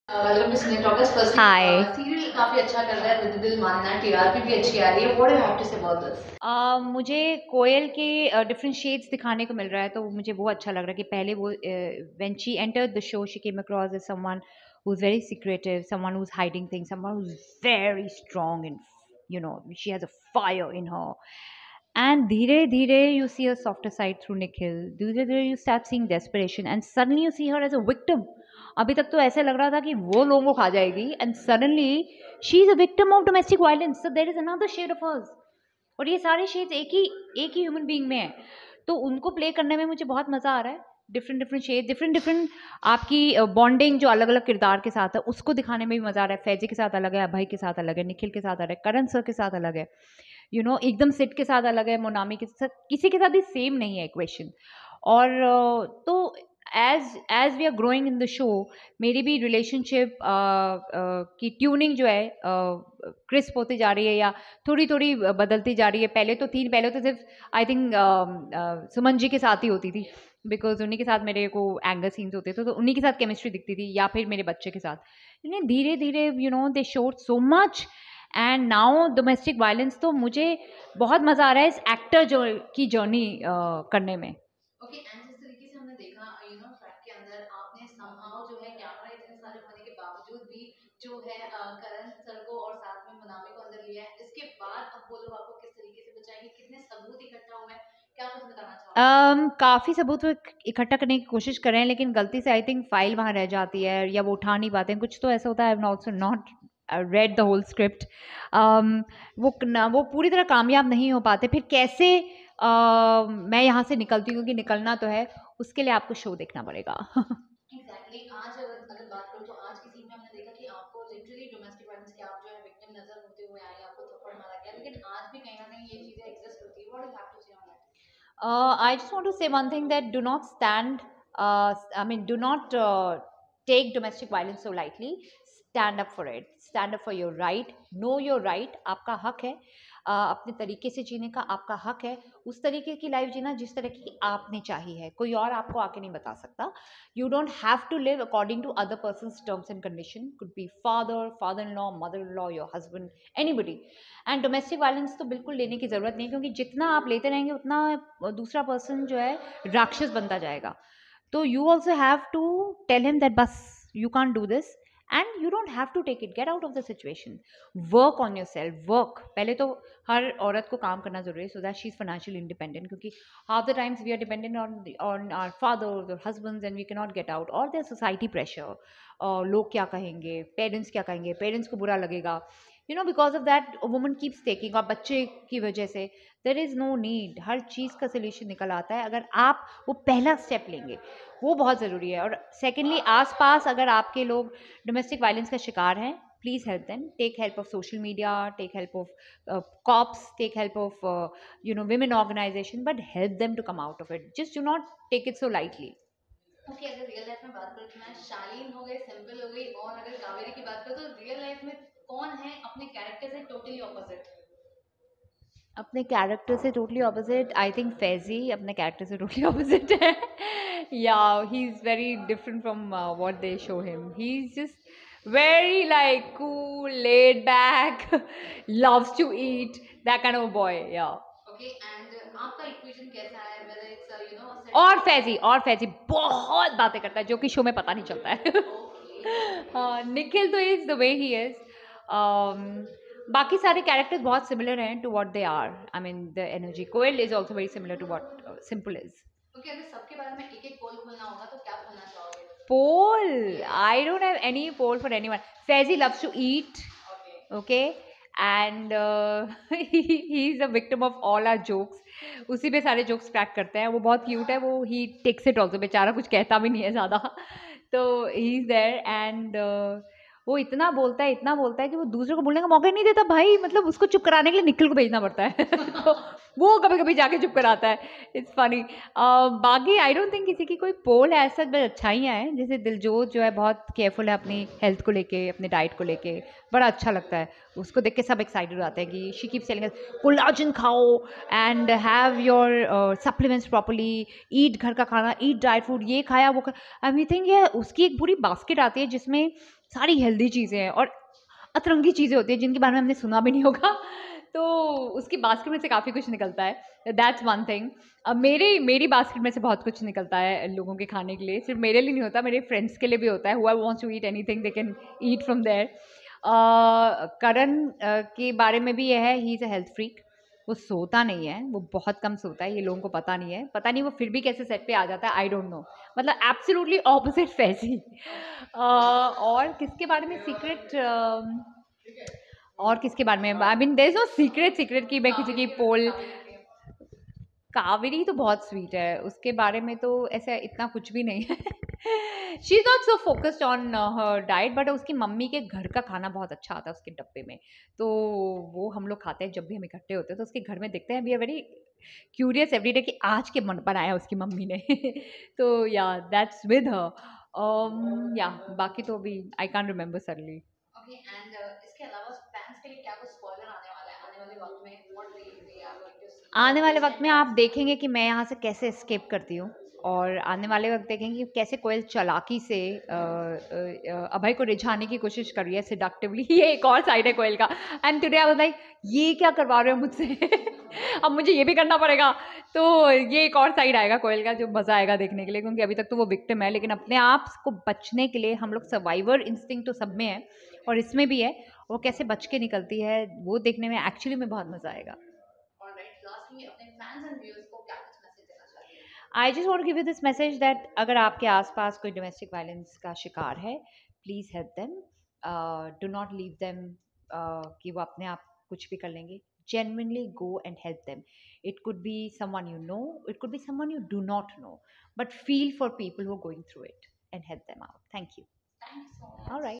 Welcome to Cine Talkers. Firstly hi. Serial काफी अच्छा कर रहा है, विद दिल मानना, टीआरपी भी अच्छी आ रही है। What do you have to say about this? मुझे कोयल के डिफरेंट शेड्स दिखाने को मिल रहा है, तो मुझे वो अच्छा लग रहा है कि पहले वो when she entered the show she came across as someone who is very secretive, someone who is hiding things, someone who is very strong in, you know, she has a fire in her. And धीरे धीरे you see her softer side through Nikhil. धीरे धीरे you start seeing desperation and suddenly you see her as a victim. अभी तक तो ऐसे लग रहा था कि वो लोगों को खा जाएगी, and suddenly she is a victim of domestic violence. So there is another shade of hers. और ये सारे शेड्स एक ही ह्यूमन बीइंग में है, तो उनको प्ले करने में मुझे बहुत मज़ा आ रहा है। Different different shade, different different आपकी बॉन्डिंग जो अलग अलग किरदार के साथ है उसको दिखाने में भी मज़ा आ रहा है। फैजी के साथ अलग है, अभय के साथ अलग है, निखिल के साथ अलग है, करण सर के साथ अलग है, एकदम सिट के साथ अलग है, मोनामी के साथ, किसी के साथ भी सेम नहीं है इक्वेशन। और तो as we are growing in the show, मेरी भी रिलेशनशिप की ट्यूनिंग जो है क्रिस्प होती जा रही है या थोड़ी थोड़ी बदलती जा रही है। पहले तो सिर्फ आई थिंक सुमन जी के साथ ही होती थी, बिकॉज उन्हीं के साथ मेरे को एंगर सीन्स होते थे, तो उन्हीं के साथ केमिस्ट्री दिखती थी, या फिर मेरे बच्चे के साथ। लेकिन धीरे धीरे they showed so much, and now domestic violence. तो मुझे बहुत मज़ा आ रहा है इस एक्टर जो की जर्नी करने में। ओके, एंड जिस तरीके से हमने देखा ट्रैक के अंदर आपने समहाउ जो है कैमरा इतने सारे होने के बावजूद भी जो है करण सर को और साथ में मुनामी को अंदर लिया है। इसके बाद अब वो लोग आपको किस तरीके से बचाएंगे, कितने सबूत इकट्ठा हुए हैं, क्या कुछ बताना चाहोगे? काफ़ी सबूत वो इकट्ठा करने की कोशिश कर रहे हैं, लेकिन गलती से आई थिंक फाइल वहाँ रह जाती है या वो उठा नहीं पाते हैं, कुछ तो ऐसा होता है। I have also not read the whole script. वो पूरी तरह कामयाब नहीं हो पाते। फिर कैसे मैं यहाँ से निकलती हूँ, क्योंकि निकलना तो है, उसके लिए आपको शो देखना पड़ेगा। एग्जैक्टली आज अगर बात करूँ तो आज की सीन में हमने देखा कि आपको लिटरली डोमेस्टिक वायलेंस के आप जो है विक्टिम नजर होते हुए आए, आपको थप्पड़ मारा गया, लेकिन आज भी कहीं ना कहीं ये चीजें एग्जिस्ट होती है। What do you have to say on that? I just want to say one thing, that do not stand, do not take domestic violence so lightly. Stand up for it. Stand up for your right. Know your right. आपका हक है अपने तरीके से जीने का, आपका हक है उस तरीके की लाइफ जीना जिस तरह की आपने चाही है। कोई और आपको आके नहीं बता सकता। You don't have to live according to other person's terms and condition. Could be father, father-in-law, mother-in-law, your husband, anybody. And domestic violence तो बिल्कुल लेने की ज़रूरत नहीं है, क्योंकि जितना आप लेते रहेंगे उतना दूसरा पर्सन जो है राक्षस बनता जाएगा। तो you also have to tell him that बस you can't do this, and you don't have to take it, get out of the situation, work on yourself. Work पहले तो हर औरत को काम करना जरूरी है, so that she is financially independent, क्योंकि half the times we are dependent on our father और husbands and we can not get out, और देयर सोसाइटी प्रेशर, लोग क्या कहेंगे, पेरेंट्स क्या कहेंगे, पेरेंट्स को बुरा लगेगा, because of that woman keeps taking. और बच्चे की वजह से देर इज़ नो नीड, हर चीज़ का सोल्यूशन निकल आता है अगर आप वो पहला स्टेप लेंगे, वो बहुत ज़रूरी है। और सेकेंडली, आसपास अगर आपके लोग डोमेस्टिक वायलेंस का शिकार हैं, please help them, take help of social media, take help of cops, take help of women organisation, but help them to come out of it, just do not take it so lightly. Okay, अगर real life में बात करूँ तो मैं शालीन हो गई, simple हो गई, और अगर कावेरी की बात करूँ तो रियल लाइफ में कौन है अपने कैरेक्टर से टोटली ऑपोजिट? अपने कैरेक्टर से totally opposite, I think Faizi अपने कैरेक्टर से टोटली ऑपोजिट है। या he is very different from what they show him. He is just very like cool, laid back, loves to eat, that kind of a boy, yeah. Okay, and आपका equation कैसा है, whether it's और फैजी बहुत बातें करता है, जो कि शो में पता नहीं चलता है। हाँ, निखिल तो is the way he is. बाकी सारे कैरेक्टर्स बहुत सिमिलर हैं to what they are. I mean the energy, Koyal is also very similar to what Simple is. Okay, अगर सबके बारे में एक एक पोल खोलना होगा तो क्या खोलना चाहोगे? Poll? I don't have any poll for anyone. Faizi loves to eat, okay, okay, and he's a victim of all our jokes. उसी पे सारे जोक्स क्रैक करते हैं। वो बहुत क्यूट है, वो ही टेक्स इट ऑल्सो, बेचारा कुछ कहता भी नहीं है ज़्यादा। तो ही इज़ देयर, एंड वो इतना बोलता है कि वो दूसरे को बोलने का मौका ही नहीं देता भाई। मतलब उसको चुप कराने के लिए निखिल को भेजना पड़ता है। तो वो कभी कभी जाके चुप कराता है. It's funny. बाकी आई डोंट थिंक किसी की कोई पोल है ऐसा, बस अच्छाइयाँ हैं. जैसे दिलजोत जो है बहुत केयरफुल है अपनी हेल्थ को लेके, अपने डाइट को लेके, बड़ा अच्छा लगता है. उसको देख के सब एक्साइटेड हो जाते हैं कि she keeps telling us collagen खाओ and have your supplements properly, eat घर का खाना, ईट ड्राई फ्रूट, ये खाया वो खाया. आई थिंक ये उसकी एक पूरी बास्केट आती है जिसमें सारी हेल्दी चीज़ें हैं और अतरंगी चीज़ें होती हैं जिनके बारे में हमने सुना भी नहीं होगा. तो उसकी बास्केट में से काफ़ी कुछ निकलता है. That's one thing. अब मेरी बास्केट में से बहुत कुछ निकलता है लोगों के खाने के लिए. सिर्फ मेरे लिए नहीं होता, मेरे फ्रेंड्स के लिए भी होता है. Who wants to eat anything they can eat from there. Karan के बारे में भी ये है, he is a health freak. वो सोता नहीं है, वो बहुत कम सोता है. ये लोगों को पता नहीं है, पता नहीं वो फिर भी कैसे सेट पे आ जाता है. I don't know. मतलब एब्सोल्युटली ऑपोजिट फैसी. और किसके बारे में सीक्रेट, और किसके बारे में, I mean there is no secret कि मैं किसी की पोल. कावेरी तो बहुत स्वीट है, उसके बारे में तो ऐसा इतना कुछ भी नहीं है. She is not so focused on her diet, but उसकी मम्मी के घर का खाना बहुत अच्छा आता है उसके डब्बे में. तो वो हम लोग खाते हैं जब भी हम इकट्ठे होते हैं, तो उसके घर में देखते हैं. We are very curious every day कि आज के मन बनाया उसकी मम्मी ने. तो या दैट्स विद हर. या बाकी तो अभी I can't remember suddenly. Okay and इसके अलावा फैंस के लिए क्या कुछ स्पॉइलर आने वाला है आने वाले वक्त में? What they are going to see आने वाले वक्त डिफरेंट में आप फैंस? देखेंगे कि मैं यहाँ से कैसे एस्केप करती हूँ, और आने वाले वक्त देखेंगे कि कैसे कोयल चालाकी से अभय को रिझाने की कोशिश कर रही है सिडक्टिवली. ये एक और साइड है कोयल का. And today I was like, ये क्या करवा रहे हो मुझसे? अब मुझे ये भी करना पड़ेगा. तो ये एक और साइड आएगा कोयल का जो मज़ा आएगा देखने के लिए, क्योंकि अभी तक तो वो विक्टिम है, लेकिन अपने आप को बचने के लिए हम लोग सर्वाइवर इंस्टिंक्ट तो सब में है और इसमें भी है. वो कैसे बच के निकलती है वो देखने में एक्चुअली में बहुत मज़ा आएगा. ऑलराइट, लास्टली अपने फैंस एंड व्यूअर्स को क्या कुछ मैसेज देना चाहती हैं? I just want to give you this message that अगर आपके आसपास कोई डोमेस्टिक वायलेंस का शिकार है, please help them. Do not leave them कि वो अपने आप कुछ भी कर लेंगे. Genuinely go and help them. It could be someone you know, it could be someone you do not know, but feel for people who are going through it and help them out. Thank you. Thank you so All much. right.